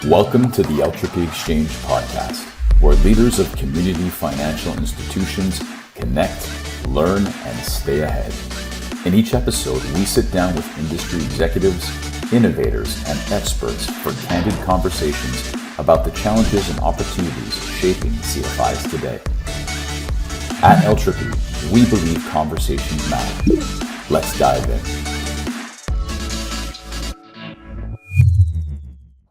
Welcome to the Eltropy Exchange podcast, where leaders of community financial institutions connect, learn, and stay ahead. In each episode, we sit down with industry executives, innovators, and experts for candid conversations about the challenges and opportunities shaping CFIs today. At Eltropy, we believe conversations matter. Let's dive in.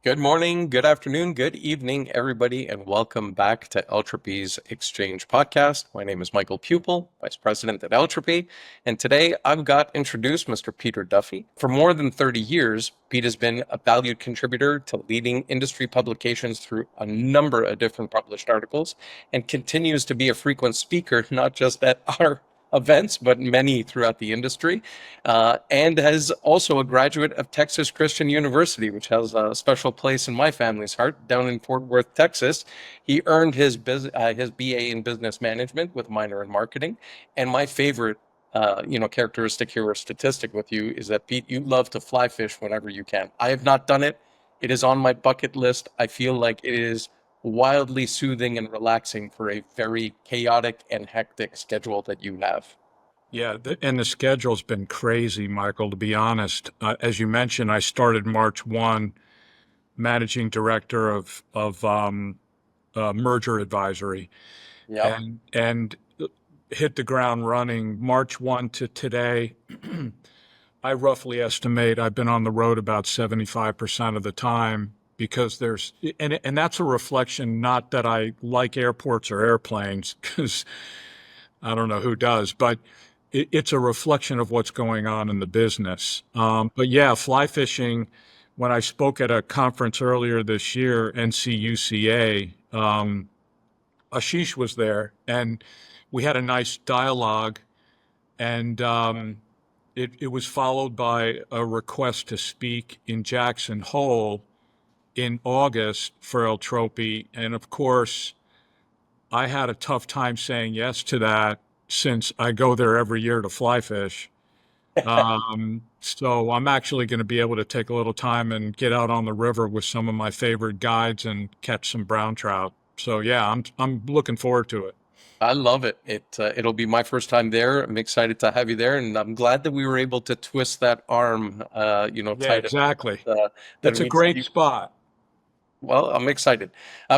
Good morning, good afternoon, good evening, everybody, and welcome back to Eltropy's Exchange podcast. My name is Michael Pupil, Vice President at Eltropy, and today I've got introduced Mr. Peter Duffy. For more than 30 years, Pete has been a valued contributor to leading industry publications through a number of different published articles and continues to be a frequent speaker, not just at our events, but many throughout the industry, and is also a graduate of Texas Christian University, which has a special place in my family's heart, down in Fort Worth, Texas. He earned his BA in business management with minor in marketing, and my favorite characteristic here or statistic with you is that, Pete, you love to fly fish whenever you can. I have not done it. It is on my bucket list. I feel like it is wildly soothing and relaxing for a very chaotic and hectic schedule that you have. Yeah, and the schedule's been crazy, Michael, to be honest. As you mentioned, I started March 1, managing director of merger advisory, Yep. and hit the ground running March 1 to today. I roughly estimate I've been on the road about 75% of the time, because and that's a reflection, not that I like airports or airplanes, because I don't know who does, but it's a reflection of what's going on in the business. But yeah, fly fishing, when I spoke at a conference earlier this year, NCUCA, Ashish was there, and we had a nice dialogue, and it was followed by a request to speak in Jackson Hole in August for Eltropy. And of course, I had a tough time saying yes to that, since I go there every year to fly fish. So I'm actually going to be able to take a little time and get out on the river with some of my favorite guides and catch some brown trout. So yeah, I'm looking forward to it. I love it. It'll be my first time there. I'm excited to have you there, and I'm glad that we were able to twist that arm, Yeah, tight. exactly. That That's a means great you. spot. Well, I'm excited.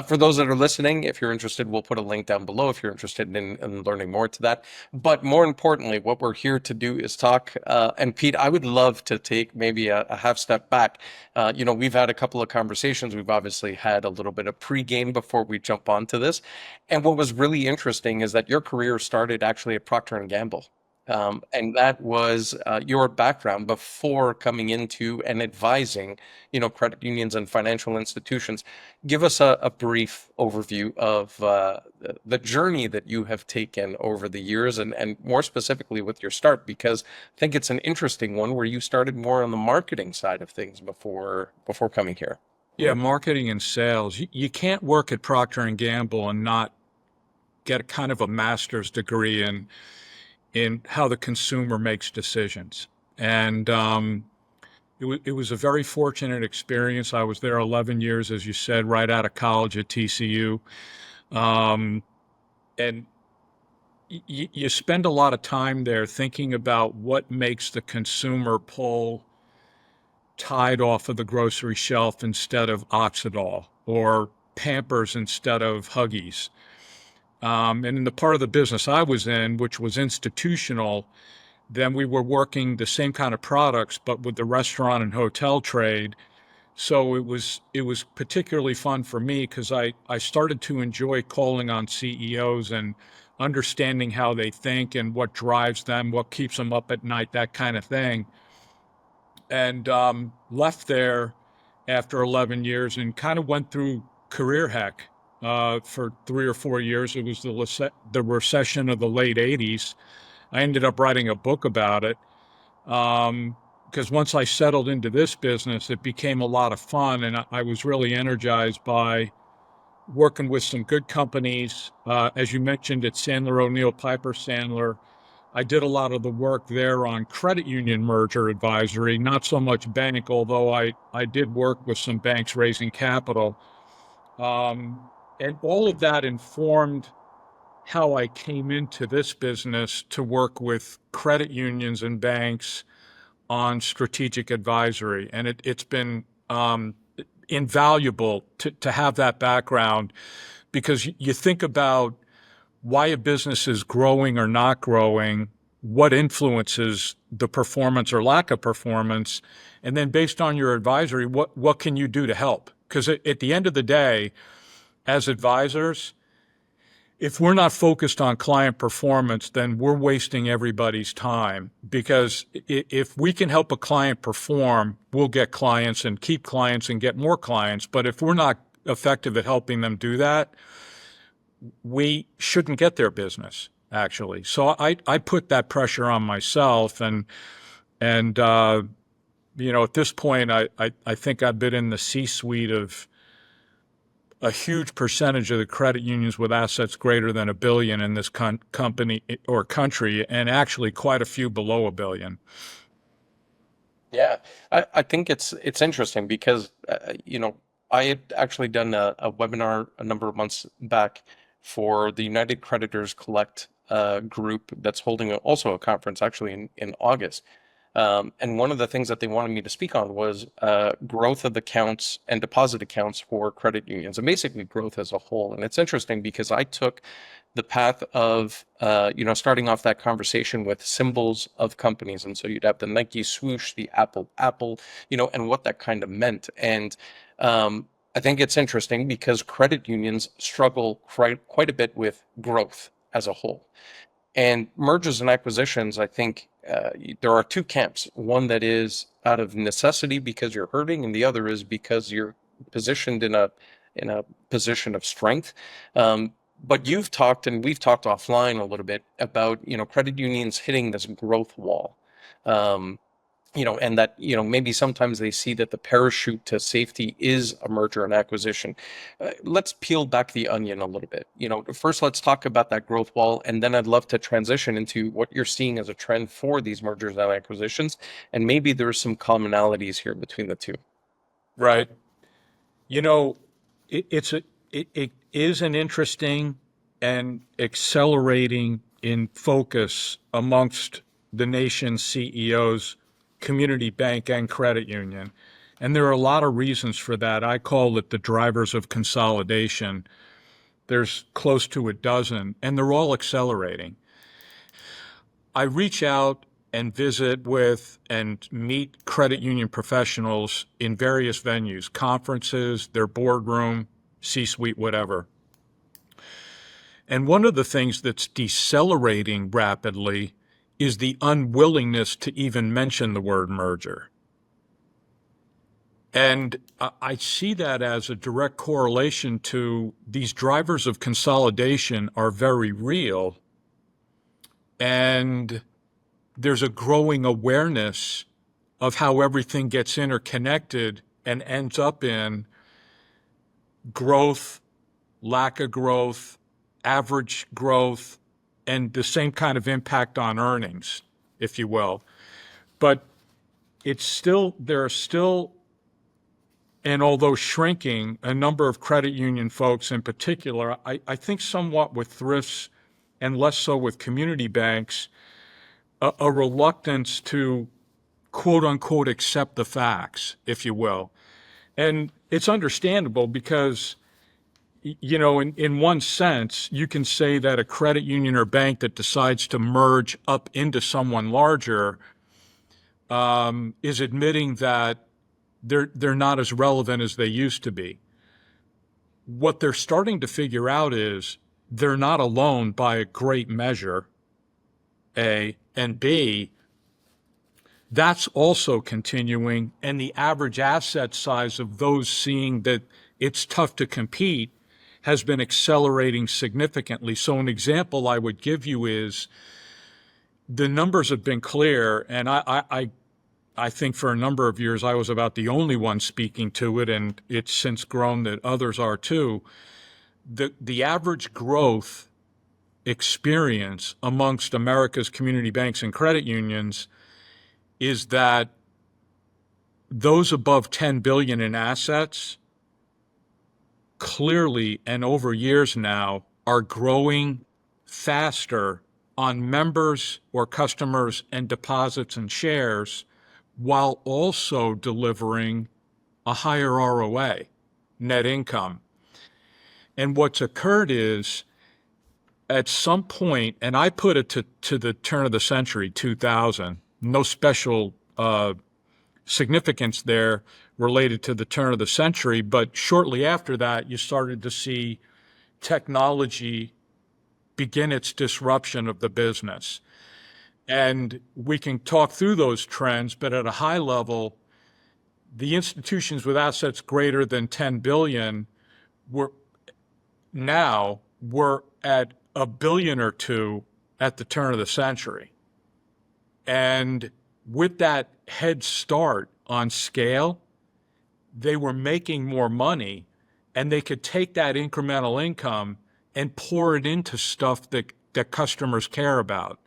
For those that are listening, if you're interested, we'll put a link down below if you're interested in learning more to that. But more importantly, what we're here to do is talk. And Pete, I would love to take maybe a half step back. We've had a couple of conversations. We've obviously had a little bit of pregame before we jump onto this. And what was really interesting is that your career started actually at Procter Gamble. And that was your background before coming into and advising, credit unions and financial institutions. Give us a brief overview of the journey that you have taken over the years, and more specifically with your start, because I think it's an interesting one where you started more on the marketing side of things before coming here. Yeah, marketing and sales. You can't work at Procter and Gamble and not get a kind of a master's degree in how the consumer makes decisions. And it was a very fortunate experience. I was there 11 years, as you said, right out of college at TCU. And you spend a lot of time there thinking about what makes the consumer pull Tide off of the grocery shelf instead of Oxydol, or Pampers instead of Huggies. And in the part of the business I was in, which was institutional, then we were working the same kind of products, but with the restaurant and hotel trade. So it was particularly fun for me, because I started to enjoy calling on CEOs and understanding how they think and what drives them, what keeps them up at night, that kind of thing. And left there after 11 years and kind of went through career heck. For 3 or 4 years. It was the recession of the late 80s. I ended up writing a book about it, because once I settled into this business, it became a lot of fun, and I was really energized by working with some good companies. As you mentioned, at Sandler O'Neill, Piper Sandler, I did a lot of the work there on credit union merger advisory, not so much bank, although I did work with some banks raising capital. And all of that informed how I came into this business to work with credit unions and banks on strategic advisory. And it's been invaluable to have that background, because you think about why a business is growing or not growing, what influences the performance or lack of performance, and then based on your advisory, what can you do to help? Because at the end of the day, as advisors, if we're not focused on client performance, then we're wasting everybody's time, because if we can help a client perform, we'll get clients and keep clients and get more clients. But if we're not effective at helping them do that, we shouldn't get their business, actually. So I put that pressure on myself, and at this point, I think I've been in the C-suite of a huge percentage of the credit unions with assets greater than $1 billion in this company or country, and actually quite a few below $1 billion. Yeah, I think it's interesting because I had actually done a webinar a number of months back for the United Creditors Collect group that's holding also a conference actually in August. And one of the things that they wanted me to speak on was growth of accounts and deposit accounts for credit unions, and basically growth as a whole. And it's interesting because I took the path of, starting off that conversation with symbols of companies. And so you'd have the Nike swoosh, the Apple, and what that kind of meant. And I think it's interesting because credit unions struggle quite a bit with growth as a whole. And mergers and acquisitions, I think there are two camps. One that is out of necessity because you're hurting, and the other is because you're positioned in a position of strength. But you've talked, and we've talked offline a little bit about credit unions hitting this growth wall. And that, maybe sometimes they see that the parachute to safety is a merger and acquisition. Let's peel back the onion a little bit. First, let's talk about that growth wall, and then I'd love to transition into what you're seeing as a trend for these mergers and acquisitions, and maybe there's some commonalities here between the two. Right. It is an interesting and accelerating in focus amongst the nation's CEOs, community bank and credit union. And there are a lot of reasons for that. I call it the drivers of consolidation. There's close to a dozen, and they're all accelerating. I reach out and visit with and meet credit union professionals in various venues, conferences, their boardroom, C-suite, whatever. And one of the things that's decelerating rapidly is the unwillingness to even mention the word merger. And I see that as a direct correlation to these drivers of consolidation are very real. And there's a growing awareness of how everything gets interconnected and ends up in growth, lack of growth, average growth, and the same kind of impact on earnings, if you will. But there are still, and although shrinking, a number of credit union folks in particular, I think somewhat with thrifts and less so with community banks, a reluctance to quote unquote accept the facts, if you will. And it's understandable because in one sense, you can say that a credit union or bank that decides to merge up into someone larger is admitting that they're not as relevant as they used to be. What they're starting to figure out is they're not alone by a great measure, A, and B, that's also continuing, and the average asset size of those seeing that it's tough to compete has been accelerating significantly. So an example I would give you is the numbers have been clear, and I think for a number of years I was about the only one speaking to it, and it's since grown that others are too. The average growth experience amongst America's community banks and credit unions is that those above 10 billion in assets clearly and over years now are growing faster on members or customers and deposits and shares while also delivering a higher ROA, net income. And what's occurred is at some point, and I put it to the turn of the century, 2000, no special significance there related to the turn of the century, but shortly after that, you started to see technology begin its disruption of the business. And we can talk through those trends, but at a high level, the institutions with assets greater than 10 billion were at a billion or two at the turn of the century. And with that head start on scale, they were making more money, and they could take that incremental income and pour it into stuff that customers care about,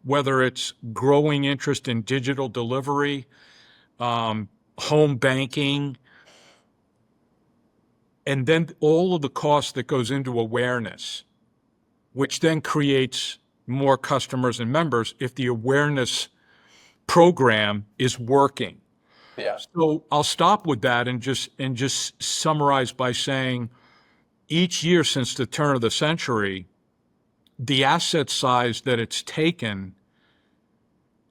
whether it's growing interest in digital delivery, home banking, and then all of the cost that goes into awareness, which then creates more customers and members if the awareness program is working. Yeah. So I'll stop with that and just summarize by saying each year since the turn of the century, the asset size that it's taken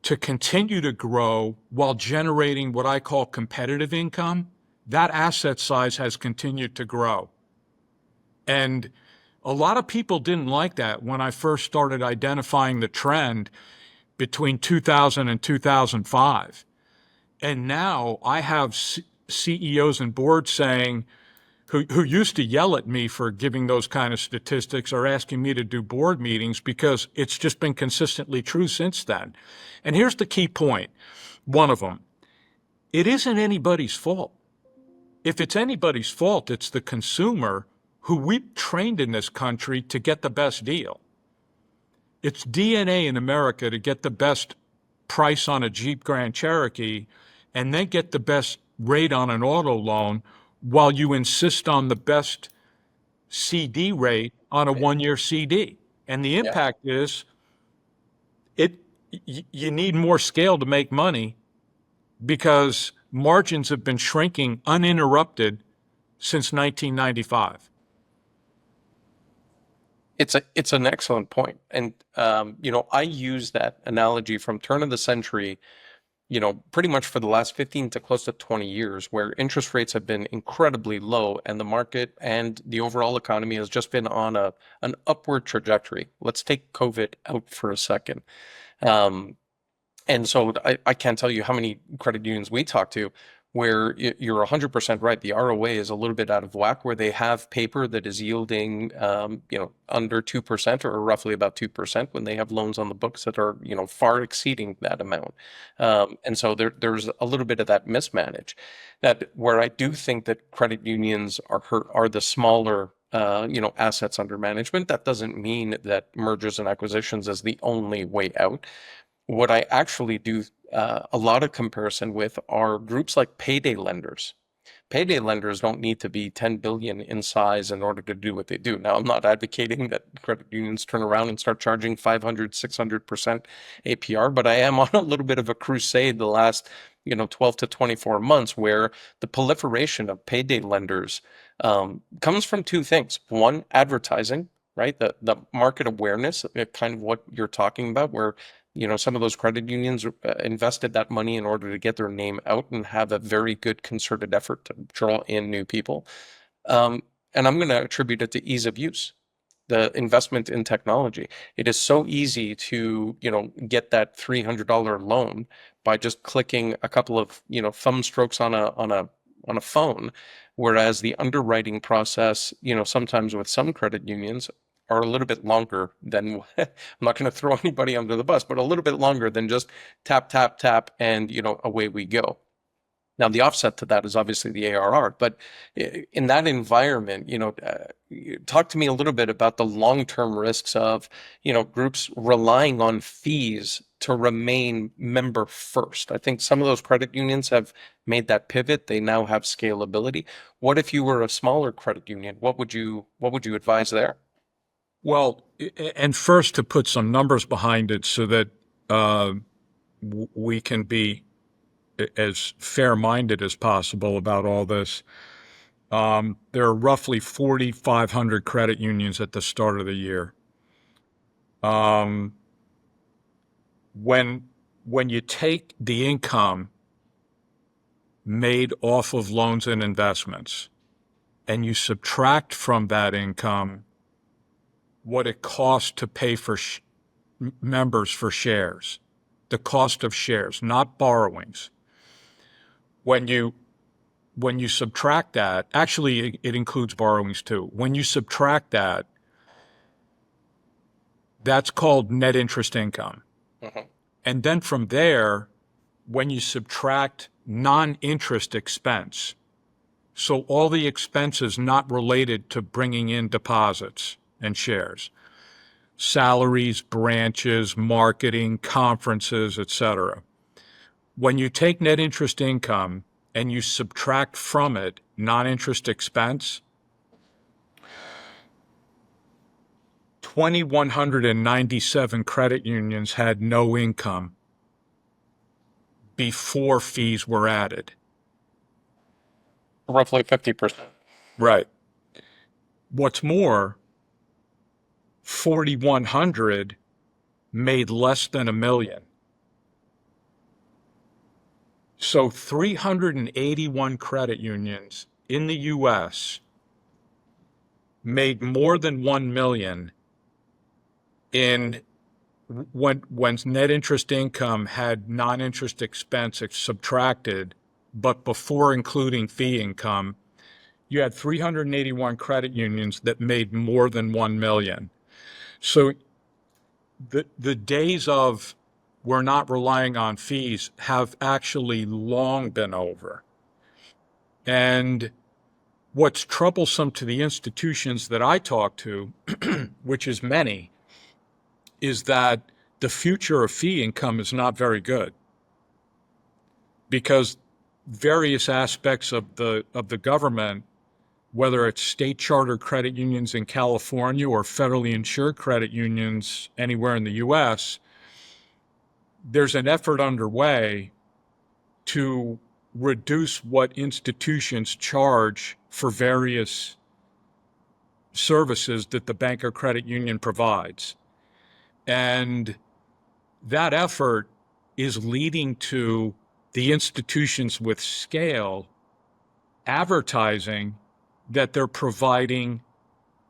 to continue to grow while generating what I call competitive income, that asset size has continued to grow. And a lot of people didn't like that when I first started identifying the trend between 2000 and 2005. And now I have CEOs and boards saying, who used to yell at me for giving those kind of statistics or asking me to do board meetings because it's just been consistently true since then. And here's the key point, one of them. It isn't anybody's fault. If it's anybody's fault, it's the consumer who we've trained in this country to get the best deal. It's DNA in America to get the best price on a Jeep Grand Cherokee and then get the best rate on an auto loan while you insist on the best CD rate on a one-year CD. And the impact is you need more scale to make money because margins have been shrinking uninterrupted since 1995. It's an excellent point. And, I use that analogy from turn of the century, pretty much for the last 15 to close to 20 years, where interest rates have been incredibly low and the market and the overall economy has just been on an upward trajectory. Let's take COVID out for a second. And so I can't tell you how many credit unions we talk to where you're 100% right. The ROA is a little bit out of whack, where they have paper that is yielding, under 2% or roughly about 2% when they have loans on the books that are, far exceeding that amount. And so there's a little bit of that mismanage. That where I do think that credit unions are the smaller assets under management. That doesn't mean that mergers and acquisitions is the only way out. What I actually do a lot of comparison with are groups like payday lenders. Payday lenders don't need to be 10 billion in size in order to do what they do. Now, I'm not advocating that credit unions turn around and start charging 500, 600% APR, but I am on a little bit of a crusade the last 12 to 24 months where the proliferation of payday lenders comes from two things. One, advertising, right? The market awareness, kind of what you're talking about, where some of those credit unions invested that money in order to get their name out and have a very good concerted effort to draw in new people. And I'm going to attribute it to ease of use, the investment in technology. It is so easy to, get that $300 loan by just clicking a couple of, thumb strokes on a phone, whereas the underwriting process, sometimes with some credit unions are a little bit longer than, I'm not going to throw anybody under the bus, but a little bit longer than just tap, tap, tap, and, away we go. Now, the offset to that is obviously the ARR, but in that environment, talk to me a little bit about the long-term risks of, groups relying on fees to remain member first. I think some of those credit unions have made that pivot. They now have scalability. What if you were a smaller credit union? What would you advise there? Well, and first to put some numbers behind it so that we can be as fair-minded as possible about all this. There are roughly 4,500 credit unions at the start of the year. When you take the income made off of loans and investments and you subtract from that income what it costs to pay for members for shares, the cost of shares, not borrowings. When you subtract that, actually it includes borrowings too. When you subtract that, that's called net interest income. Mhm. And then from there, when you subtract non-interest expense, so all the expenses not related to bringing in deposits and shares, salaries, branches, marketing, conferences, etc. When you take net interest income and you subtract from it non-interest expense, 2,197 credit unions had no income before fees were added. Roughly 50%. Right. What's more, 4,100 made less than $1 million. So 381 credit unions in the U.S. made more than 1 million in when net interest income had non-interest expense subtracted, but before including fee income, you had 381 credit unions that made more than 1 million. So the days of we're not relying on fees have actually long been over. And what's troublesome to the institutions that I talk to, which is many, is that the future of fee income is not very good because various aspects of the government, whether it's state chartered credit unions in California or federally insured credit unions anywhere in the U.S., there's an effort underway to reduce what institutions charge for various services that the bank or credit union provides. And that effort is leading to the institutions with scale advertising that they're providing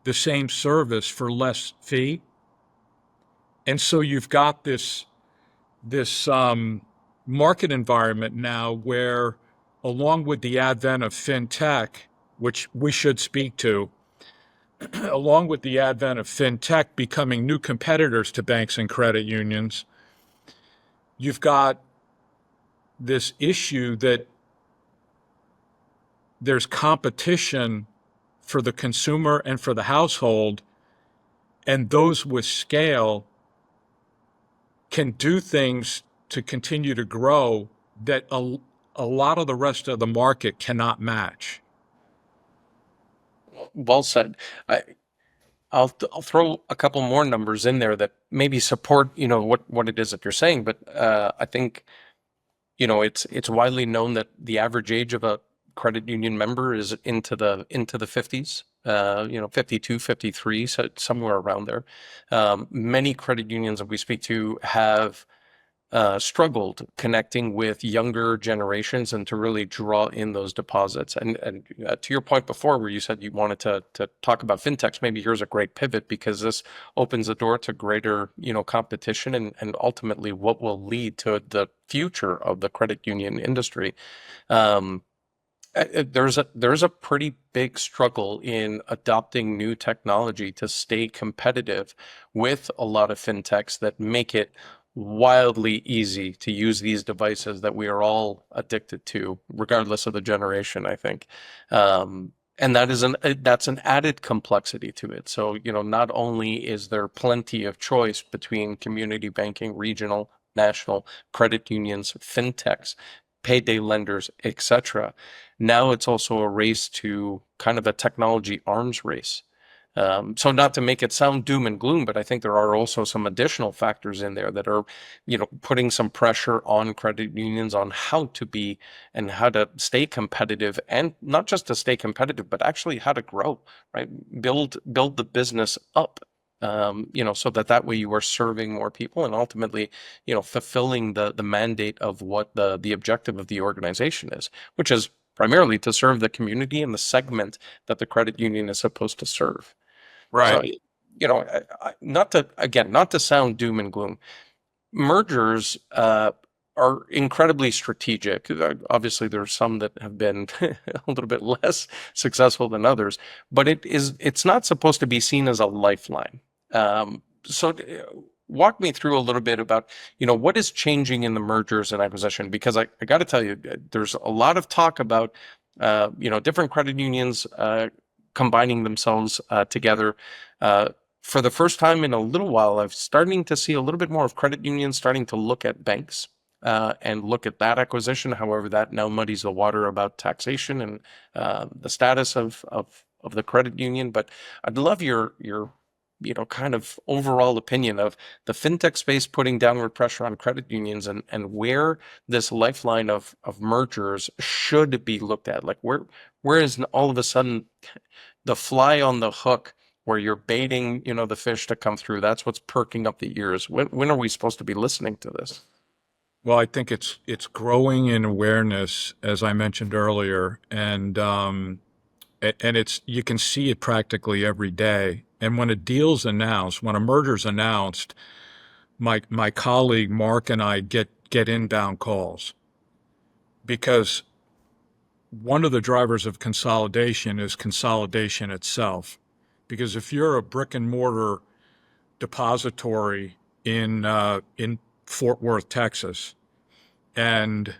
the same service for less fee. And so you've got this market environment now where, along with the advent of fintech, which we should speak to, along with the advent of fintech becoming new competitors to banks and credit unions, you've got this issue that there's competition for the consumer and for the household, and those with scale can do things to continue to grow that a lot of the rest of the market cannot match. Well said. I'll throw a couple more numbers in there that maybe support, what it is that you're saying. But I think, it's widely known that the average age of a credit union member is into the 50s, 52, 53, so somewhere around there. Many credit unions that we speak to have struggled connecting with younger generations and to really draw in those deposits. And to your point before, where you said you wanted to talk about fintechs, maybe here's a great pivot because this opens the door to greater, competition and ultimately what will lead to the future of the credit union industry. There's a pretty big struggle in adopting new technology to stay competitive with a lot of fintechs that make it wildly easy to use these devices that we are all addicted to, regardless of the generation, I think. And that's an added complexity to it. So, not only is there plenty of choice between community banking, regional, national, credit unions, fintechs, payday lenders, etc. Now it's also a race to kind of a technology arms race. So not to make it sound doom and gloom, but I think there are also some additional factors in there that are, putting some pressure on credit unions on how to be and how to stay competitive, and not just to stay competitive, but actually how to grow, right? Build the business up, so that way you are serving more people and ultimately, fulfilling the mandate of what the objective of the organization is, which is primarily to serve the community and the segment that the credit union is supposed to serve. So, Right. not to sound doom and gloom, mergers are incredibly strategic. Obviously, there are some that have been a little bit less successful than others, but it's not supposed to be seen as a lifeline. So walk me through a little bit about, what is changing in the mergers and acquisition, because I got to tell you, there's a lot of talk about, different credit unions combining themselves together. For the first time in a little while, I'm starting to see a little bit more of credit unions starting to look at banks and look at that acquisition. However, that now muddies the water about taxation and the status of the credit union. But I'd love your kind of overall opinion of the fintech space putting downward pressure on credit unions, and where this lifeline of mergers should be looked at. Like where is all of a sudden the fly on the hook, where you're baiting, the fish to come through? That's what's perking up the ears. When are we supposed to be listening to this? Well, I think it's growing in awareness, as I mentioned earlier, and it's you can see it practically every day. And when a deal's announced, when a merger's announced, my colleague Mark and I get inbound calls, because one of the drivers of consolidation is consolidation itself. Because if you're a brick and mortar depository in Fort Worth, Texas, and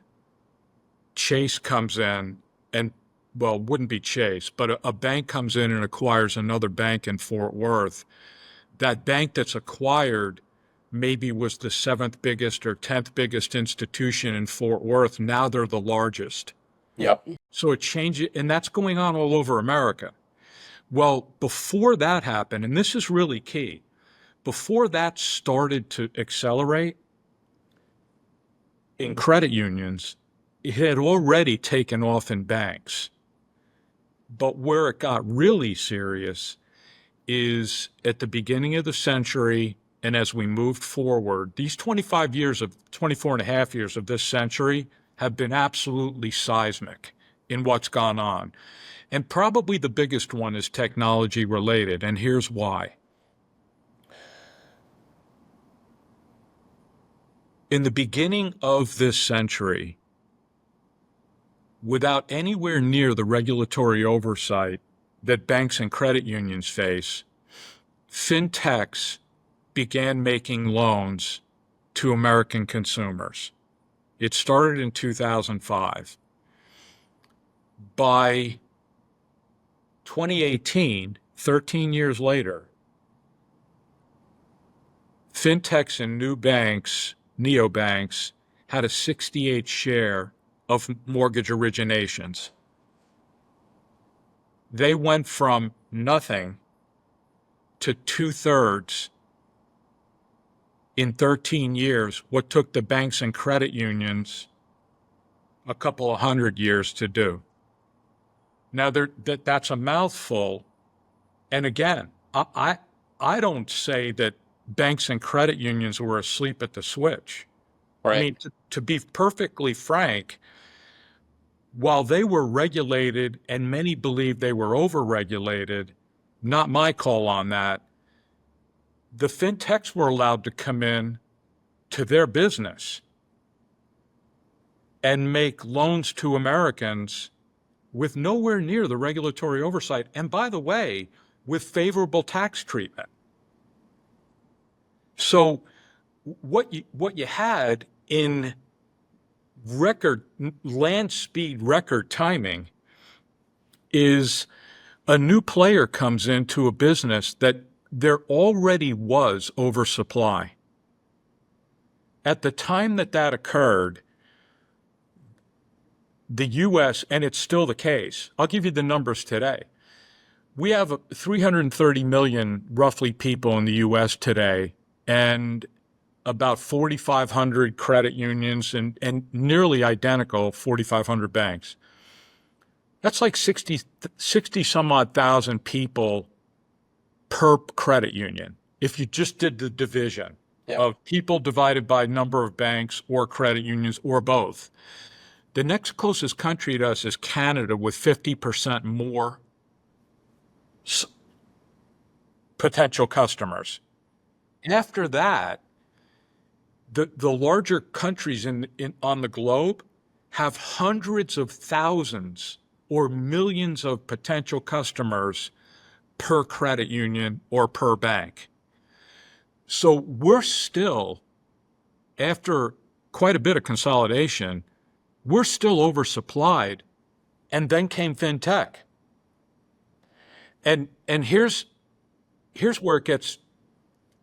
Chase comes in, and well, it wouldn't be Chase, but a bank comes in and acquires another bank in Fort Worth, that bank that's acquired maybe was the 7th biggest or 10th biggest institution in Fort Worth. Now they're the largest. Yep. So it changes, and that's going on all over America. Well, before that happened, and this is really key, before that started to accelerate in credit unions, it had already taken off in banks. But where it got really serious is at the beginning of the century, and as we moved forward, these 24 and a half years of this century have been absolutely seismic in what's gone on. And probably the biggest one is technology related, and here's why. In the beginning of this century, without anywhere near the regulatory oversight that banks and credit unions face, fintechs began making loans to American consumers. It started in 2005. By 2018, 13 years later, fintechs and new banks, neobanks, had a 68 share of mortgage originations. They went from nothing to 2/3 in 13 years, what took the banks and credit unions a couple of 100 years to do. Now, that's a mouthful. And again, I don't say that banks and credit unions were asleep at the switch. Right. I mean, to be perfectly frank, while they were regulated and many believe they were over-regulated, not my call on that, the fintechs were allowed to come in to their business and make loans to Americans with nowhere near the regulatory oversight, and by the way, with favorable tax treatment. So what you had in record land speed record timing is a new player comes into a business that there already was oversupply. At the time that that occurred, the U.S., and it's still the case, I'll give you the numbers today. We have 330 million roughly people in the U.S. today, and about 4,500 credit unions and nearly identical 4,500 banks. That's like 60 some odd thousand people per credit union. If you just did the division of people divided by number of banks or credit unions or both. The next closest country to us is Canada with 50% more potential customers. After that, the larger countries on the globe have hundreds of thousands or millions of potential customers per credit union or per bank. So we're still, after quite a bit of consolidation, we're still oversupplied. And then came fintech. And here's where it gets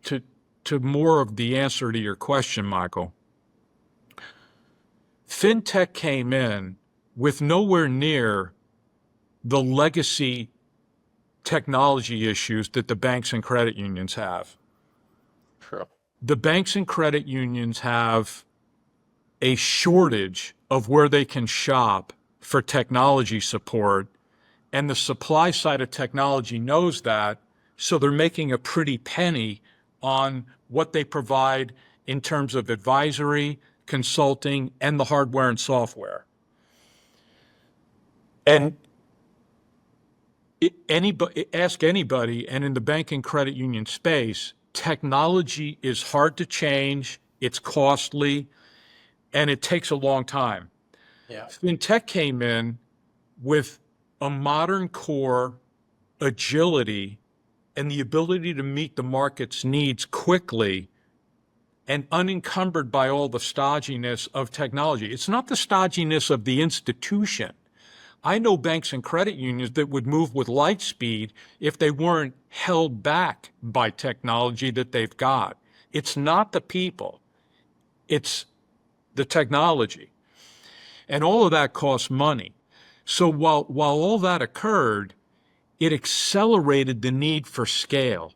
to more of the answer to your question, Michael. Fintech came in with nowhere near the legacy technology issues that the banks and credit unions have. True. The banks and credit unions have a shortage of where they can shop for technology support, and the supply side of technology knows that, so they're making a pretty penny on what they provide in terms of advisory, consulting, and the hardware and software. And ask anybody, and in the bank and credit union space, technology is hard to change, it's costly, and it takes a long time. Yeah. Fintech came in with a modern core, agility, and the ability to meet the market's needs quickly and unencumbered by all the stodginess of technology. It's not the stodginess of the institution. I know banks and credit unions that would move with light speed if they weren't held back by technology that they've got. It's not the people, it's the technology. And all of that costs money. So while all that occurred, it accelerated the need for scale.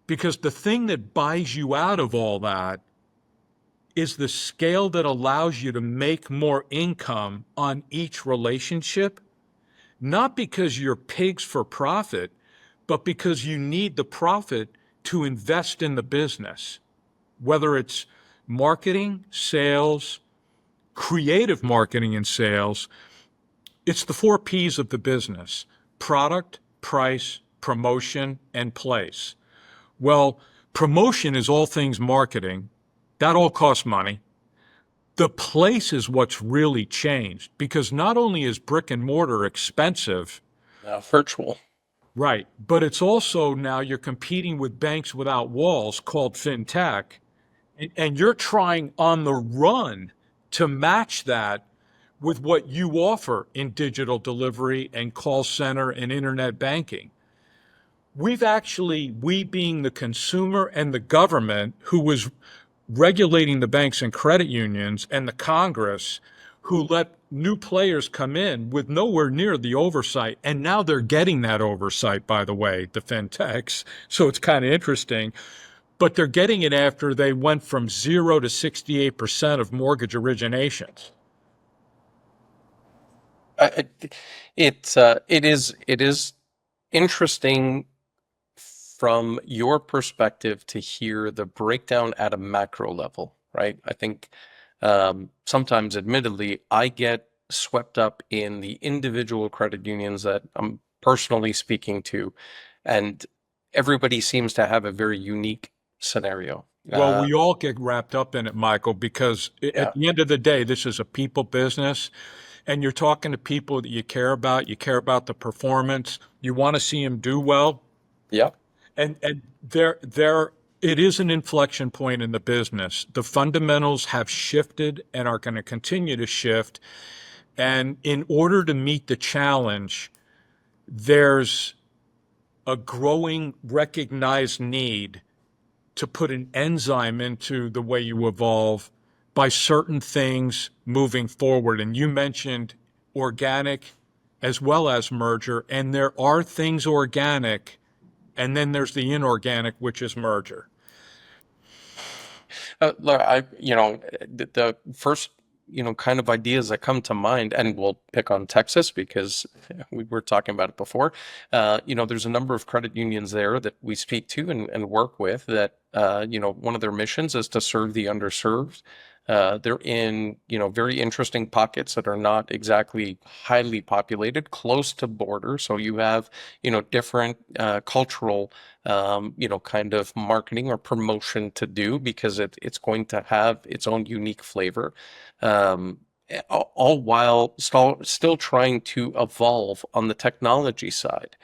Because the thing that buys you out of all that is the scale that allows you to make more income on each relationship, not because you're pigs for profit, but because you need the profit to invest in the business, whether it's marketing, sales, creative marketing and sales. It's the 4 P's of the business: product, price, promotion, and place. Well, promotion is all things marketing. That all costs money. The place is what's really changed, because not only is brick and mortar expensive, Virtual. right, but it's also now you're competing with banks without walls called fintech, and you're trying on the run to match that with what you offer in digital delivery and call center and internet banking. We being the consumer and the government who was regulating the banks and credit unions, and the Congress who let new players come in with nowhere near the oversight. And now they're getting that oversight, by the way, the fintechs. So it's kind of interesting. But they're getting it after they went from 0 to 68% of mortgage originations. It is interesting from your perspective to hear the breakdown at a macro level, right? I think sometimes, admittedly, I get swept up in the individual credit unions that I'm personally speaking to, and everybody seems to have a very unique scenario. Well, we all get wrapped up in it, Michael, because at the end of the day, this is a people business, and you're talking to people that you care about the performance, you want to see them do well. Yeah. And they're It is an inflection point in the business. The fundamentals have shifted and are going to continue to shift. And in order to meet the challenge, there's a growing recognized need to put an enzyme into the way you evolve by certain things moving forward. And you mentioned organic as well as merger, and there are things organic, and then there's the inorganic, which is merger. Look, the first, kind of ideas that come to mind, and we'll pick on Texas because we were talking about it before. There's a number of credit unions there that we speak to and work with that, one of their missions is to serve the underserved. They're in, very interesting pockets that are not exactly highly populated, close to border. So you have, different cultural, kind of marketing or promotion to do because it's going to have its own unique flavor. All while still trying to evolve on the technology side.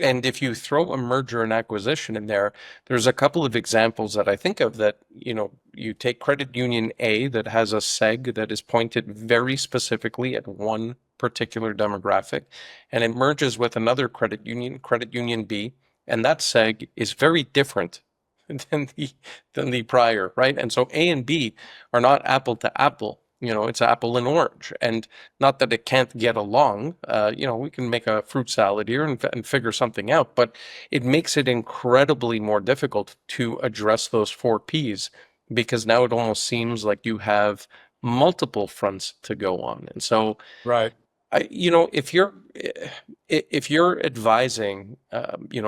And if you throw a merger and acquisition in there, there's a couple of examples that I think of that, you take Credit Union A that has a seg that is pointed very specifically at one particular demographic, and it merges with another Credit Union B, and that seg is very different than the prior, right? And so A and B are not apple to apple. It's apple and orange, and not that it can't get along. We can make a fruit salad here and figure something out, but it makes it incredibly more difficult to address those four Ps because now it almost seems like you have multiple fronts to go on. And so, Right. if you're advising,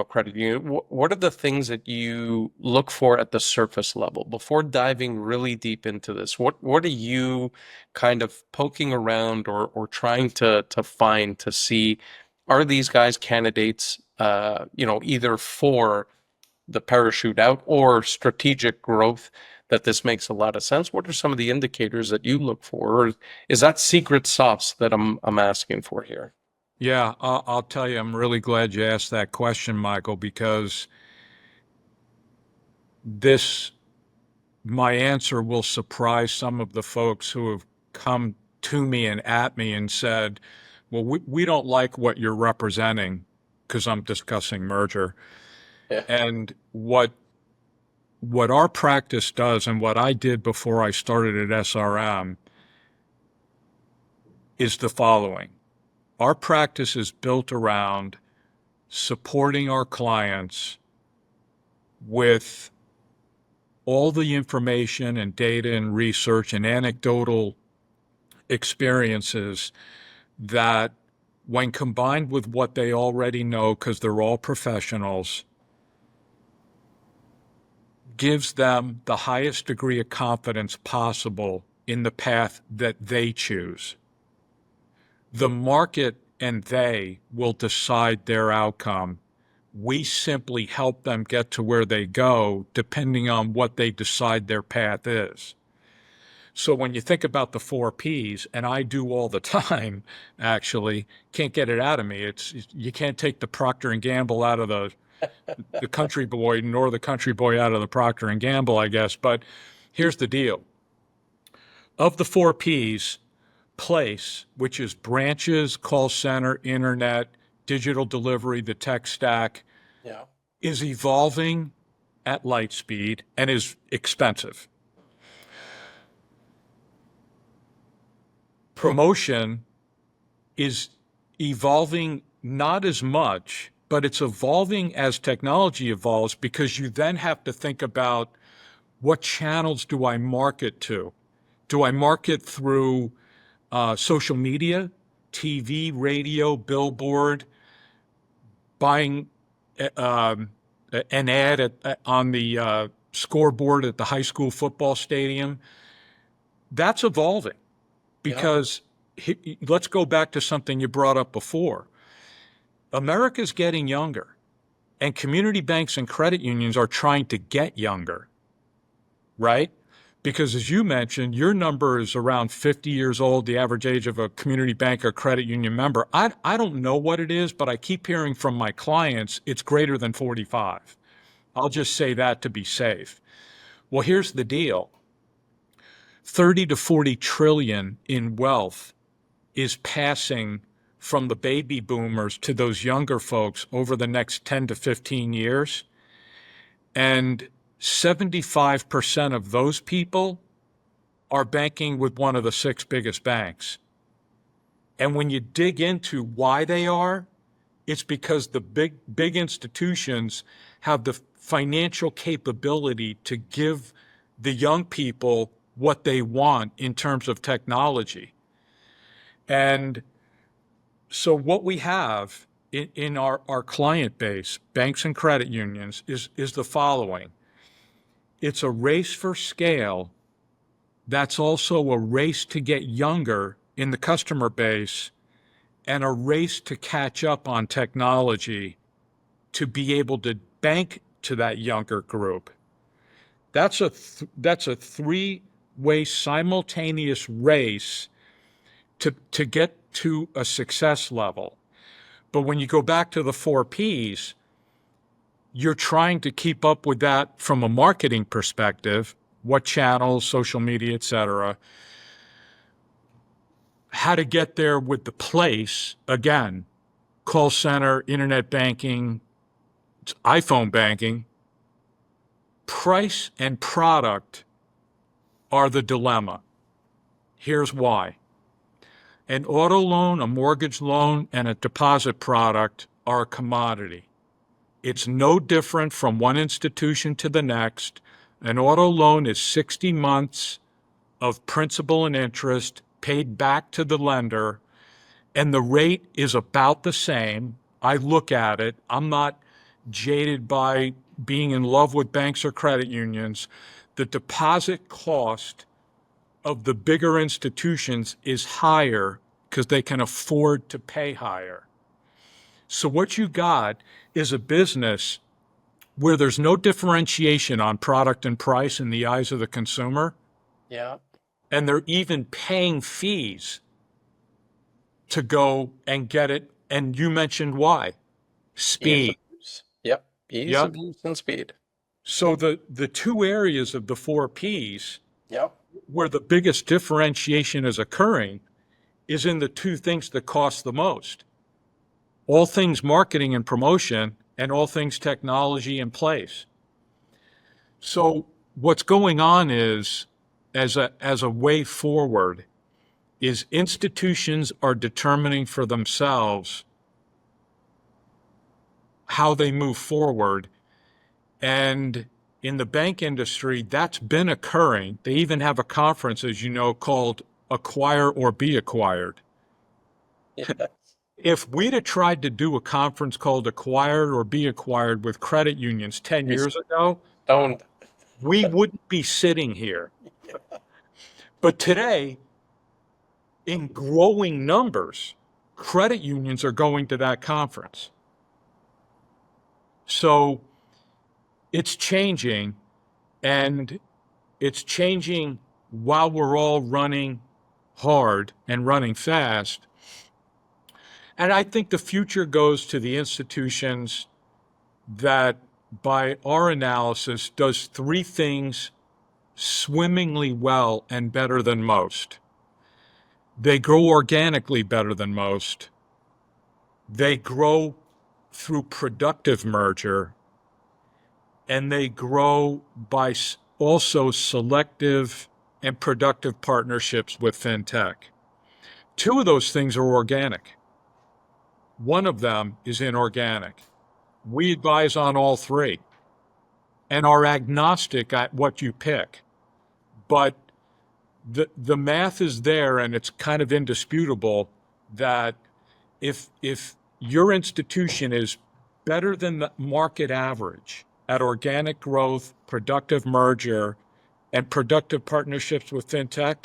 credit union, what are the things that you look for at the surface level before diving really deep into this? What are you kind of poking around or trying to find to see, are these guys candidates, either for the parachute out or strategic growth, that this makes a lot of sense? What are some of the indicators that you look for? Or is that secret sauce that I'm asking for here? Yeah, I'll tell you, I'm really glad you asked that question, Michael, because my answer will surprise some of the folks who have come to me and at me and said, well, we don't like what you're representing because I'm discussing merger. Yeah. And what our practice does, and what I did before I started at SRM, is the following. Our practice is built around supporting our clients with all the information and data and research and anecdotal experiences that, when combined with what they already know, because they're all professionals, gives them the highest degree of confidence possible in the path that they choose. The market and they will decide their outcome. We simply help them get to where they go depending on what they decide their path is. So when you think about the four Ps, and I do all the time, actually, can't get it out of me. You can't take the Procter Gamble out of the country boy, nor the country boy out of the Procter Gamble, I guess. But here's the deal. Of the four Ps, place, which is branches, call center, internet, digital delivery, the tech stack, Yeah. is evolving at light speed and is expensive. Promotion is evolving not as much, but it's evolving as technology evolves, because you then have to think about, what channels do I market to? Do I market through social media, TV, radio, billboard, buying an ad on the scoreboard at the high school football stadium? That's evolving, because let's go back to something you brought up before. America's getting younger, and community banks and credit unions are trying to get younger, right? Because as you mentioned, your number is around 50 years old, the average age of a community bank or credit union member. I don't know what it is, but I keep hearing from my clients it's greater than 45. I'll just say that to be safe. Well, here's the deal. 30 to 40 trillion in wealth is passing from the baby boomers to those younger folks over the next 10 to 15 years. And 75% of those people are banking with one of the 6 biggest banks. And when you dig into why they are, it's because the big institutions have the financial capability to give the young people what they want in terms of technology. And so what we have in our client base, banks and credit unions, is the following. It's a race for scale. That's also a race to get younger in the customer base and a race to catch up on technology to be able to bank to that younger group. That's a three-way simultaneous race to get to a success level. But when you go back to the 4 Ps, you're trying to keep up with that from a marketing perspective, what channels, social media, et cetera, how to get there with the place, again, call center, internet banking, iPhone banking. Price and product are the dilemma. Here's why. An auto loan, a mortgage loan, and a deposit product are a commodity. It's no different from one institution to the next. An auto loan is 60 months of principal and interest paid back to the lender, and the rate is about the same. I look at it. I'm not jaded by being in love with banks or credit unions. The deposit cost of the bigger institutions is higher because they can afford to pay higher. So what you got is a business where there's no differentiation on product and price in the eyes of the consumer. Yeah. And they're even paying fees to go and get it. And you mentioned why. Speed. Yep. Ease of use and speed. So the 2 areas of the 4 Ps Yep. where the biggest differentiation is occurring is in the 2 things that cost the most. All things marketing and promotion and all things technology in place. So what's going on is, as a way forward, is institutions are determining for themselves how they move forward. And in the bank industry, that's been occurring. They even have a conference, as you know, called Acquire or Be Acquired. Yes. If we'd have tried to do a conference called Acquired or Be Acquired with credit unions 10 years ago, we wouldn't be sitting here. But today, in growing numbers, credit unions are going to that conference. So it's changing, and it's changing while we're all running hard and running fast. And I think the future goes to the institutions that, by our analysis, does 3 things swimmingly well and better than most. They grow organically better than most. They grow through productive merger, and they grow by also selective and productive partnerships with fintech. 2 of those things are organic. One of them is inorganic. We advise on all 3 and are agnostic at what you pick. But the math is there, and it's kind of indisputable that if your institution is better than the market average at organic growth, productive merger, and productive partnerships with fintech,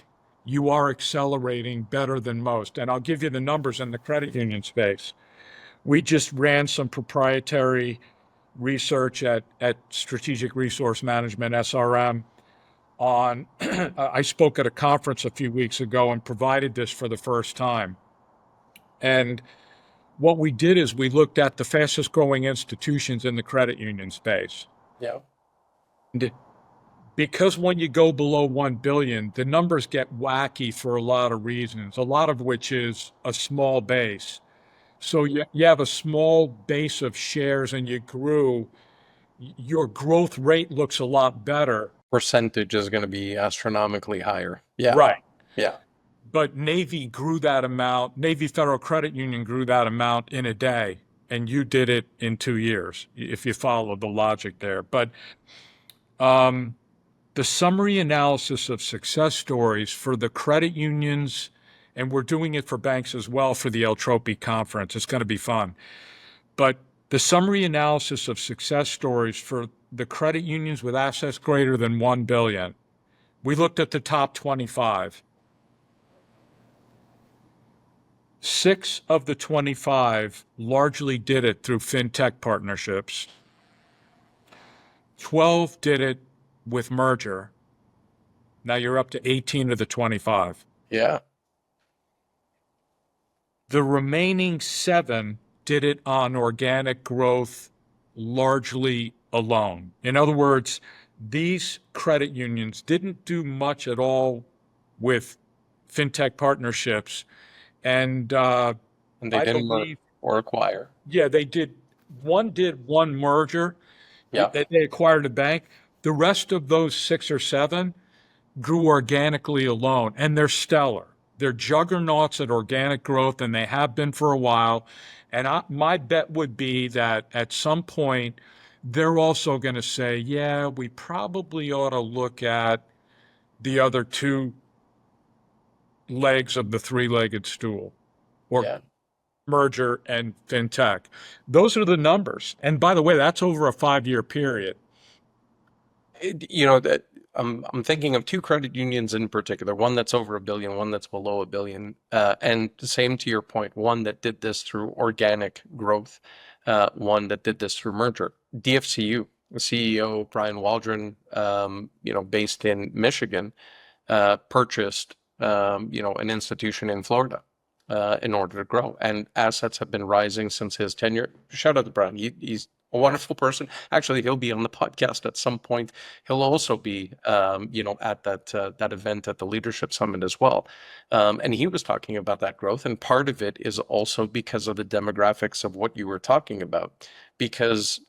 you are accelerating better than most. And I'll give you the numbers in the credit union space. We just ran some proprietary research at Strategic Resource Management, SRM, on, I spoke at a conference a few weeks ago and provided this for the first time. And what we did is we looked at the fastest growing institutions in the credit union space. Yeah. And because when you go below 1 billion, the numbers get wacky for a lot of reasons, a lot of which is a small base. So you have a small base of shares and you grew, your growth rate looks a lot better. Percentage is going to be astronomically higher. Yeah. Right. Yeah. But Navy grew that amount, Navy Federal Credit Union grew that amount in a day, and you did it in 2 years, if you follow the logic there. But the summary analysis of success stories for the credit unions, and we're doing it for banks as well for the Eltropy conference. It's going to be fun. But the summary analysis of success stories for the credit unions with assets greater than 1 billion, we looked at the top 25. 6 of the 25 largely did it through fintech partnerships. 12 did it with merger. Now you're up to 18 of the 25. Yeah. The remaining 7 did it on organic growth largely alone. In other words, these credit unions didn't do much at all with fintech partnerships. And And they I didn't merge believe, or acquire. yeah, they did. One did one merger. Yeah. They acquired a bank. The rest of those 6 or 7 grew organically alone, and they're stellar. They're juggernauts at organic growth, and they have been for a while. And my bet would be that at some point, they're also going to say, yeah, we probably ought to look at the other 2 legs of the 3-legged stool, or Yeah. merger and fintech. Those are the numbers. And by the way, that's over a 5-year period. That I'm thinking of 2 credit unions in particular, one that's over a billion, one that's below a billion. And the same to your point, one that did this through organic growth, one that did this through merger. DFCU, the CEO, Brian Waldron, based in Michigan, purchased, an institution in Florida. In order to grow, and assets have been rising since his tenure. Shout out to Brian. He's a wonderful person. Actually, he'll be on the podcast at some point. He'll also be, at that event at the Leadership Summit as well. And he was talking about that growth, and part of it is also because of the demographics of what you were talking about. Because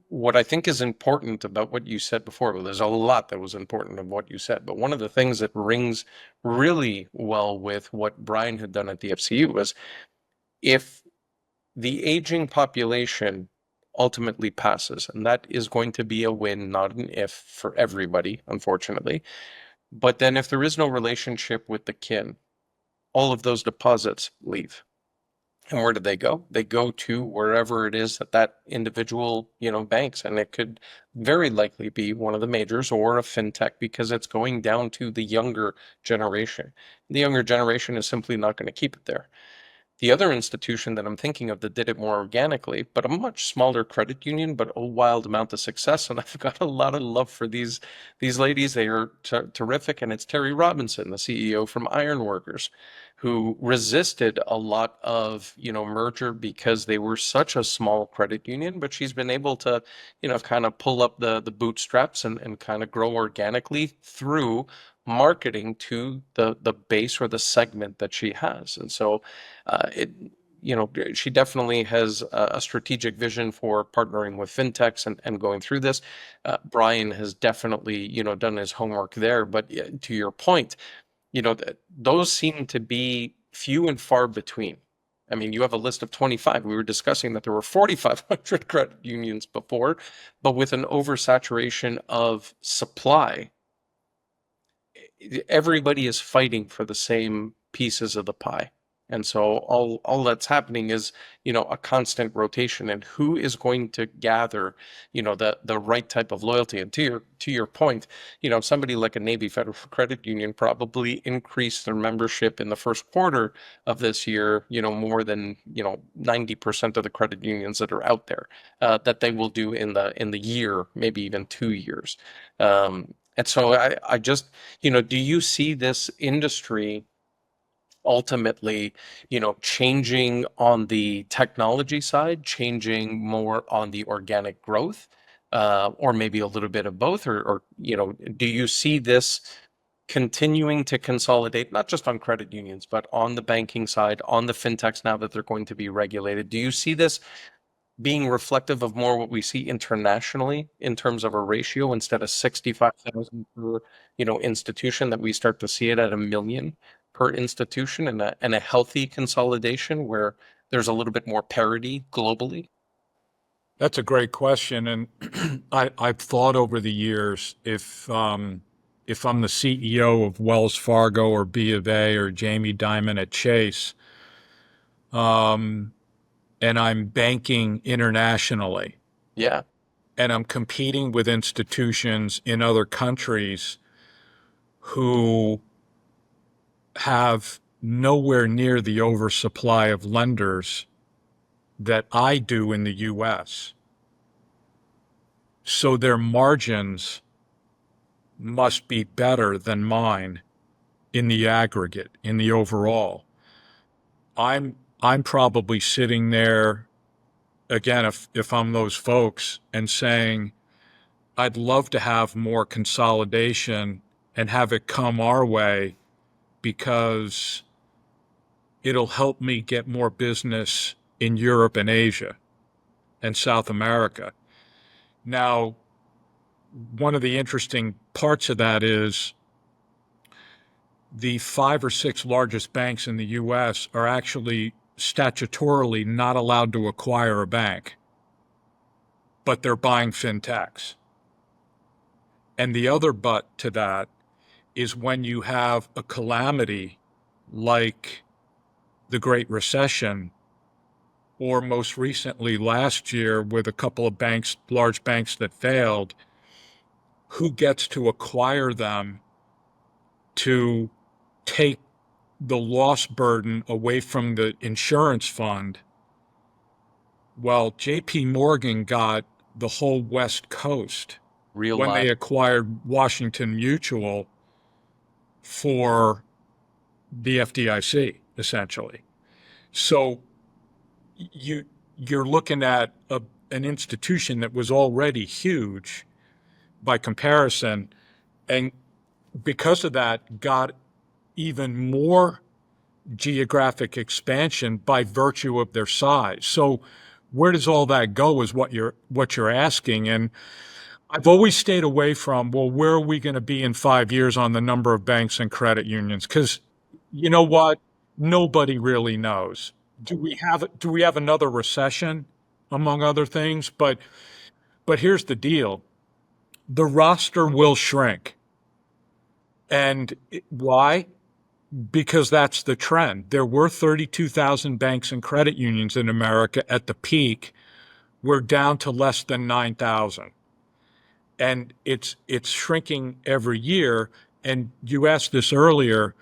what I think is important about what you said before, well, there's a lot that was important of what you said, but one of the things that rings really well with what Brian had done at the FCU was, if the aging population ultimately passes, and that is going to be a win, not an if, for everybody, unfortunately. But then if there is no relationship with the kin, all of those deposits leave. And where do they go? They go to wherever it is that individual, banks, and it could very likely be one of the majors or a fintech, because it's going down to the younger generation. The younger generation is simply not going to keep it there. The other institution that I'm thinking of that did it more organically, but a much smaller credit union, but a wild amount of success. And I've got a lot of love for these ladies. They are terrific. And it's Terry Robinson, the CEO from Ironworkers, who resisted a lot of, merger because they were such a small credit union, but she's been able to, kind of pull up the bootstraps and kind of grow organically through marketing to the base or the segment that she has. And so she definitely has a strategic vision for partnering with fintechs and going through this. Brian has definitely, done his homework there. But to your point, those seem to be few and far between. I mean, you have a list of 25. We were discussing that there were 4,500 credit unions before, but with an oversaturation of supply, everybody is fighting for the same pieces of the pie. And so all that's happening is, a constant rotation, and who is going to gather, the right type of loyalty. And to your point, somebody like a Navy Federal Credit Union probably increased their membership in the first quarter of this year, more than, 90% of the credit unions that are out there, that they will do in the year, maybe even 2 years. And so I just, do you see this industry ultimately, changing on the technology side, changing more on the organic growth, or maybe a little bit of both, or do you see this continuing to consolidate, not just on credit unions, but on the banking side, on the fintechs now that they're going to be regulated? Do you see this being reflective of more what we see internationally in terms of a ratio, instead of 65,000 per, institution, that we start to see it at 1 million per institution, and a healthy consolidation where there's a little bit more parity globally? That's a great question, and I've thought over the years if I'm the CEO of Wells Fargo or B of A or Jamie Dimon at Chase, and I'm banking internationally, Yeah. and I'm competing with institutions in other countries who have nowhere near the oversupply of lenders that I do in the US. So their margins must be better than mine in the aggregate, in the overall. I'm probably sitting there again, if I'm those folks, and saying, I'd love to have more consolidation and have it come our way, because it'll help me get more business in Europe and Asia and South America. Now, one of the interesting parts of that is the 5 or 6 largest banks in the US are actually statutorily not allowed to acquire a bank, but they're buying fintechs. And the other but to that is when you have a calamity like the Great Recession, or most recently last year with a couple of banks, large banks that failed, who gets to acquire them to take the loss burden away from the insurance fund? Well, JP Morgan got the whole West Coast Real when life. they acquired Washington Mutual for the FDIC, essentially. So you're looking at an institution that was already huge by comparison, and because of that, got even more geographic expansion by virtue of their size. So where does all that go is what you're asking. And I've always stayed away from, well, where are we going to be in 5 years on the number of banks and credit unions? Because you know what? Nobody really knows. Do we have another recession, among other things? But here's the deal. The roster will shrink. And why? Because that's the trend. There were 32,000 banks and credit unions in America at the peak. We're down to less than 9,000. And it's shrinking every year. And you asked this earlier,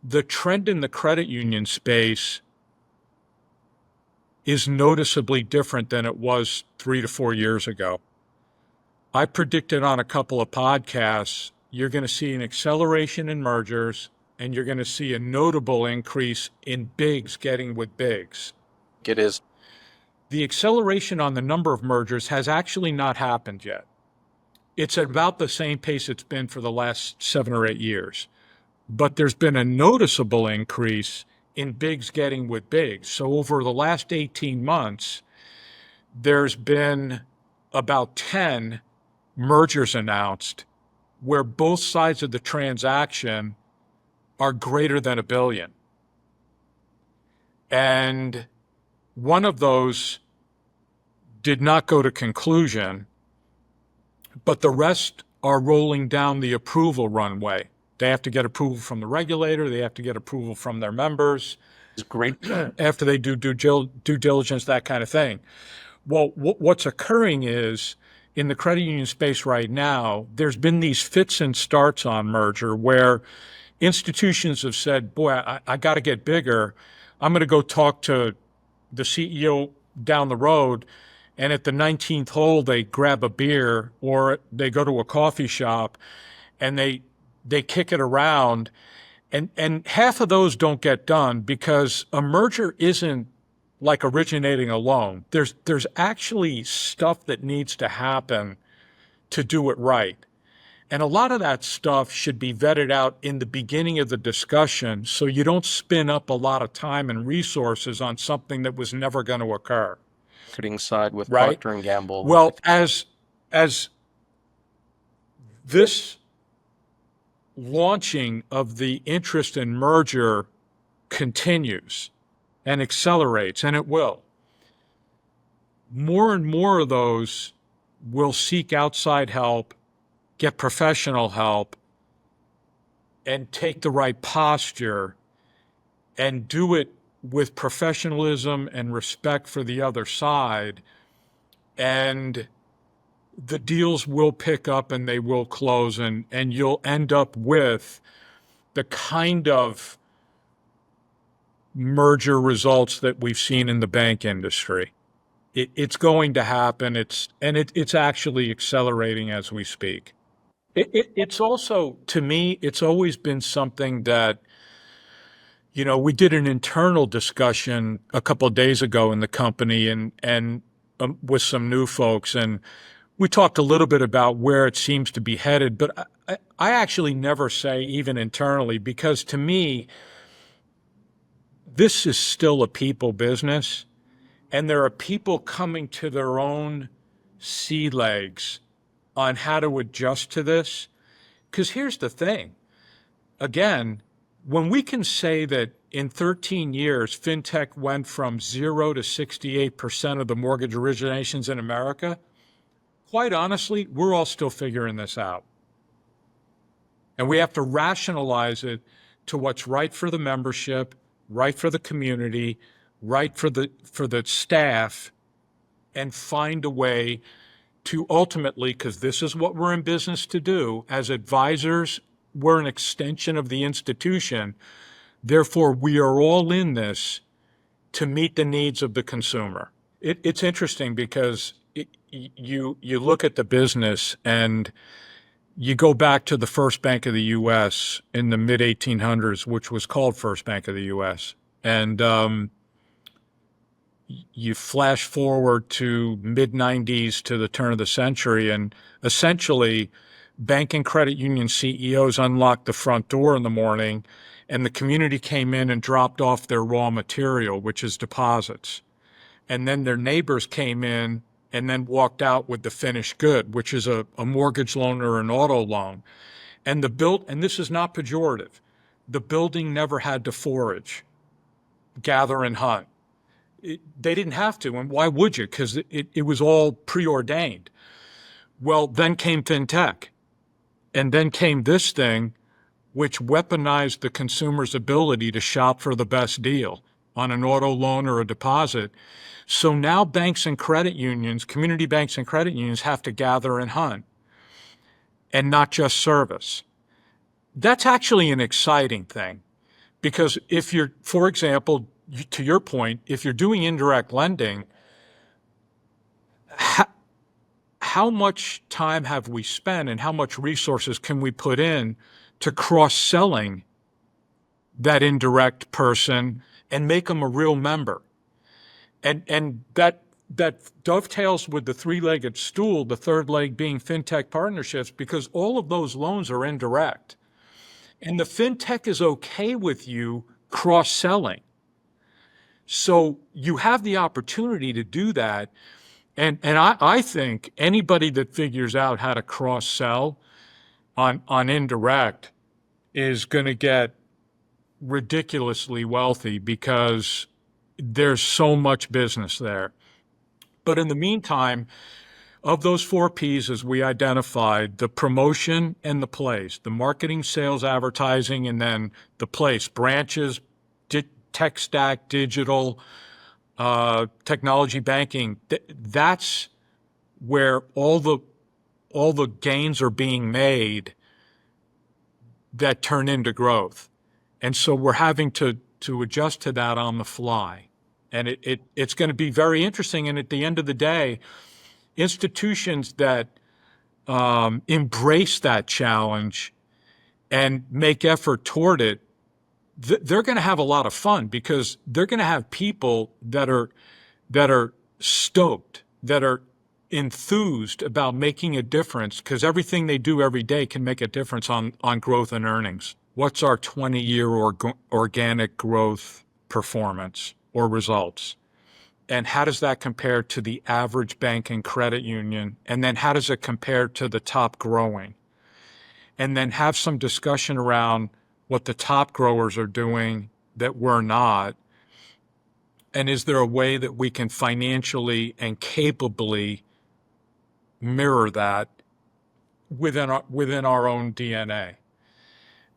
the trend in the credit union space is noticeably different than it was 3 to 4 years ago. I predicted on a couple of podcasts, you're going to see an acceleration in mergers, and you're going to see a notable increase in bigs getting with bigs. It is. The acceleration on the number of mergers has actually not happened yet. It's at about the same pace it's been for the last 7 or 8 years. But there's been a noticeable increase in bigs getting with bigs. So over the last 18 months, there's been about 10 mergers announced where both sides of the transaction are greater than $1 billion. And one of those did not go to conclusion, but the rest are rolling down the approval runway. They have to get approval from the regulator. They have to get approval from their members. It's great. After they do due diligence, that kind of thing. Well, what's occurring is, in the credit union space right now, there's been these fits and starts on merger where institutions have said, boy, I got to get bigger. I'm going to go talk to the CEO down the road. And at the 19th hole, they grab a beer, or they go to a coffee shop and they kick it around. And half of those don't get done because a merger isn't like originating a loan. There's actually stuff that needs to happen to do it right. And a lot of that stuff should be vetted out in the beginning of the discussion so you don't spin up a lot of time and resources on something that was never going to occur. Marketing side with Right? Procter and Gamble. Well, as this launching of the interest in merger continues and accelerates, and it will, more and more of those will seek outside help, get professional help, and take the right posture and do it with professionalism and respect for the other side. And the deals will pick up and they will close, and you'll end up with the kind of merger results that we've seen in the bank industry. It's going to happen. It's actually accelerating as we speak. It's also, to me, it's always been something that, we did an internal discussion a couple of days ago in the company and with some new folks, and we talked a little bit about where it seems to be headed, but I actually never say even internally, because to me, this is still a people business, and there are people coming to their own sea legs on how to adjust to this. Because here's the thing. Again, when we can say that in 13 years, fintech went from 0 to 68% of the mortgage originations in America, quite honestly, we're all still figuring this out. And we have to rationalize it to what's right for the membership, right for the community, right for the staff, and find a way to ultimately, because this is what we're in business to do, as advisors, we're an extension of the institution. Therefore, we are all in this to meet the needs of the consumer. It's interesting because you look at the business and you go back to the First Bank of the U.S. in the mid-1800s, which was called First Bank of the U.S. And you flash forward to mid-90s to the turn of the century, and essentially bank and credit union CEOs unlocked the front door in the morning, and the community came in and dropped off their raw material, which is deposits. And then their neighbors came in and then walked out with the finished good, which is a mortgage loan or an auto loan. And and this is not pejorative, the building never had to forage, gather and hunt. They didn't have to, and why would you? Because it was all preordained. Well, then came fintech, and then came this thing, which weaponized the consumer's ability to shop for the best deal on an auto loan or a deposit. So now banks and credit unions, community banks and credit unions, have to gather and hunt, and not just service. That's actually an exciting thing, because if you're, for example, to your point, if you're doing indirect lending, how much time have we spent and how much resources can we put in to cross-selling that indirect person and make them a real member? And that dovetails with the three-legged stool, the third leg being fintech partnerships, because all of those loans are indirect. And the fintech is okay with you cross-selling. So you have the opportunity to do that. And I think anybody that figures out how to cross-sell on indirect is going to get ridiculously wealthy, because there's so much business there. But in the meantime, of those 4 Ps, as we identified, the promotion and the place, the marketing, sales, advertising, and then the place, branches, tech stack, digital, technology, banking, that's where all the gains are being made that turn into growth. And so we're having to adjust to that on the fly. And it's going to be very interesting. And at the end of the day, institutions that embrace that challenge and make effort toward it they're going to have a lot of fun because they're going to have people that are stoked, that are enthused about making a difference, because everything they do every day can make a difference on growth and earnings. What's our 20-year organic growth performance or results? And how does that compare to the average bank and credit union? And then how does it compare to the top growing? And then have some discussion around what the top growers are doing that we're not. And is there a way that we can financially and capably mirror that within our own DNA?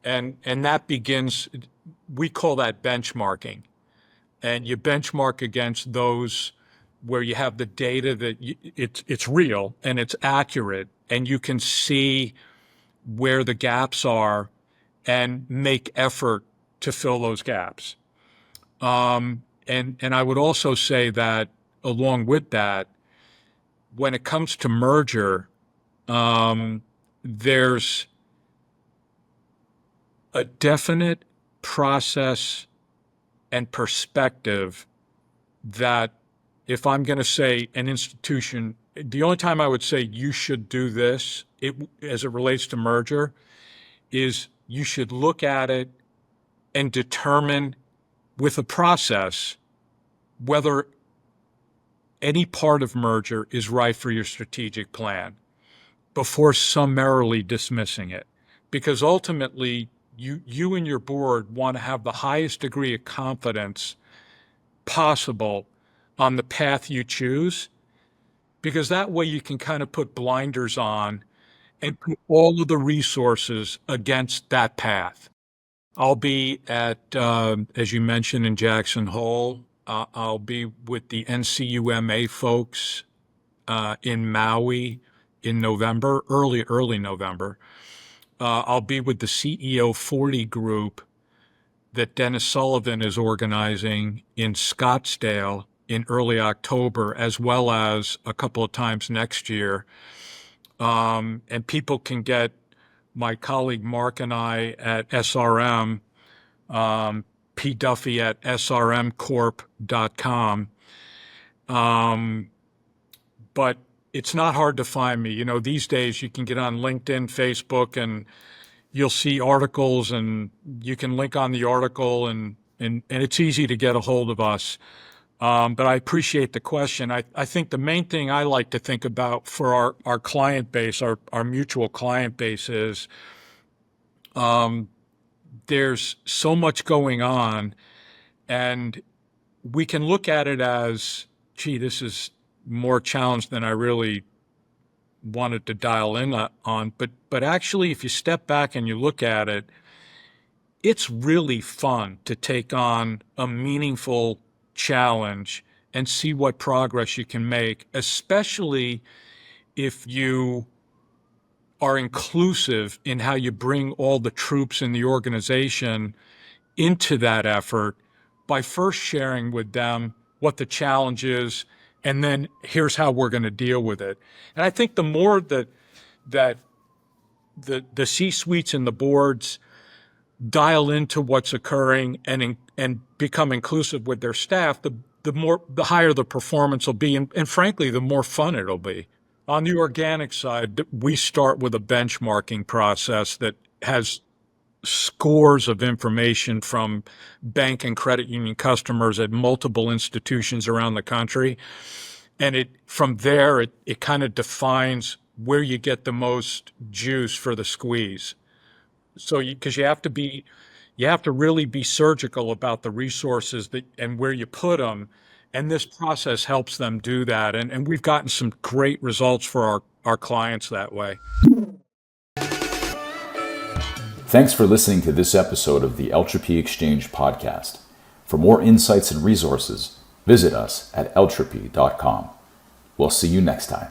And that begins, we call that benchmarking. And you benchmark against those where you have the data that it's real and it's accurate, and you can see where the gaps are and make effort to fill those gaps. And I would also say that along with that, when it comes to merger, there's a definite process and perspective that if I'm going to say an institution, the only time I would say you should do this as it relates to merger is you should look at it and determine with a process whether any part of merger is right for your strategic plan before summarily dismissing it. Because ultimately, you and your board want to have the highest degree of confidence possible on the path you choose, because that way you can kind of put blinders on and put all of the resources against that path. I'll be at, as you mentioned, in Jackson Hole. I'll be with the NCUMA folks in Maui in November, early November. I'll be with the CEO 40 group that Dennis Sullivan is organizing in Scottsdale in early October, as well as a couple of times next year. And people can get my colleague Mark and I at SRM, P. Duffy at srmcorp.com. But it's not hard to find me. You know, these days you can get on LinkedIn, Facebook, and you'll see articles, and you can link on the article, and it's easy to get a hold of us. But I appreciate the question. I think the main thing I like to think about for our client base, our mutual client base, is there's so much going on, and we can look at it as, gee, this is more challenge than I really wanted to dial in on. But actually, if you step back and you look at it, it's really fun to take on a meaningful challenge and see what progress you can make, especially if you are inclusive in how you bring all the troops in the organization into that effort by first sharing with them what the challenge is, and then here's how we're going to deal with it. And I think the more that the C-suites and the boards dial into what's occurring and become inclusive with their staff, the higher the performance will be, and frankly, the more fun it'll be. On the organic side, we start with a benchmarking process that has scores of information from bank and credit union customers at multiple institutions around the country. And from there, it kind of defines where you get the most juice for the squeeze. So because you have to really be surgical about the resources and where you put them. And this process helps them do that. And we've gotten some great results for our clients that way. Thanks for listening to this episode of the Eltropy Exchange podcast. For more insights and resources, visit us at eltropy.com. We'll see you next time.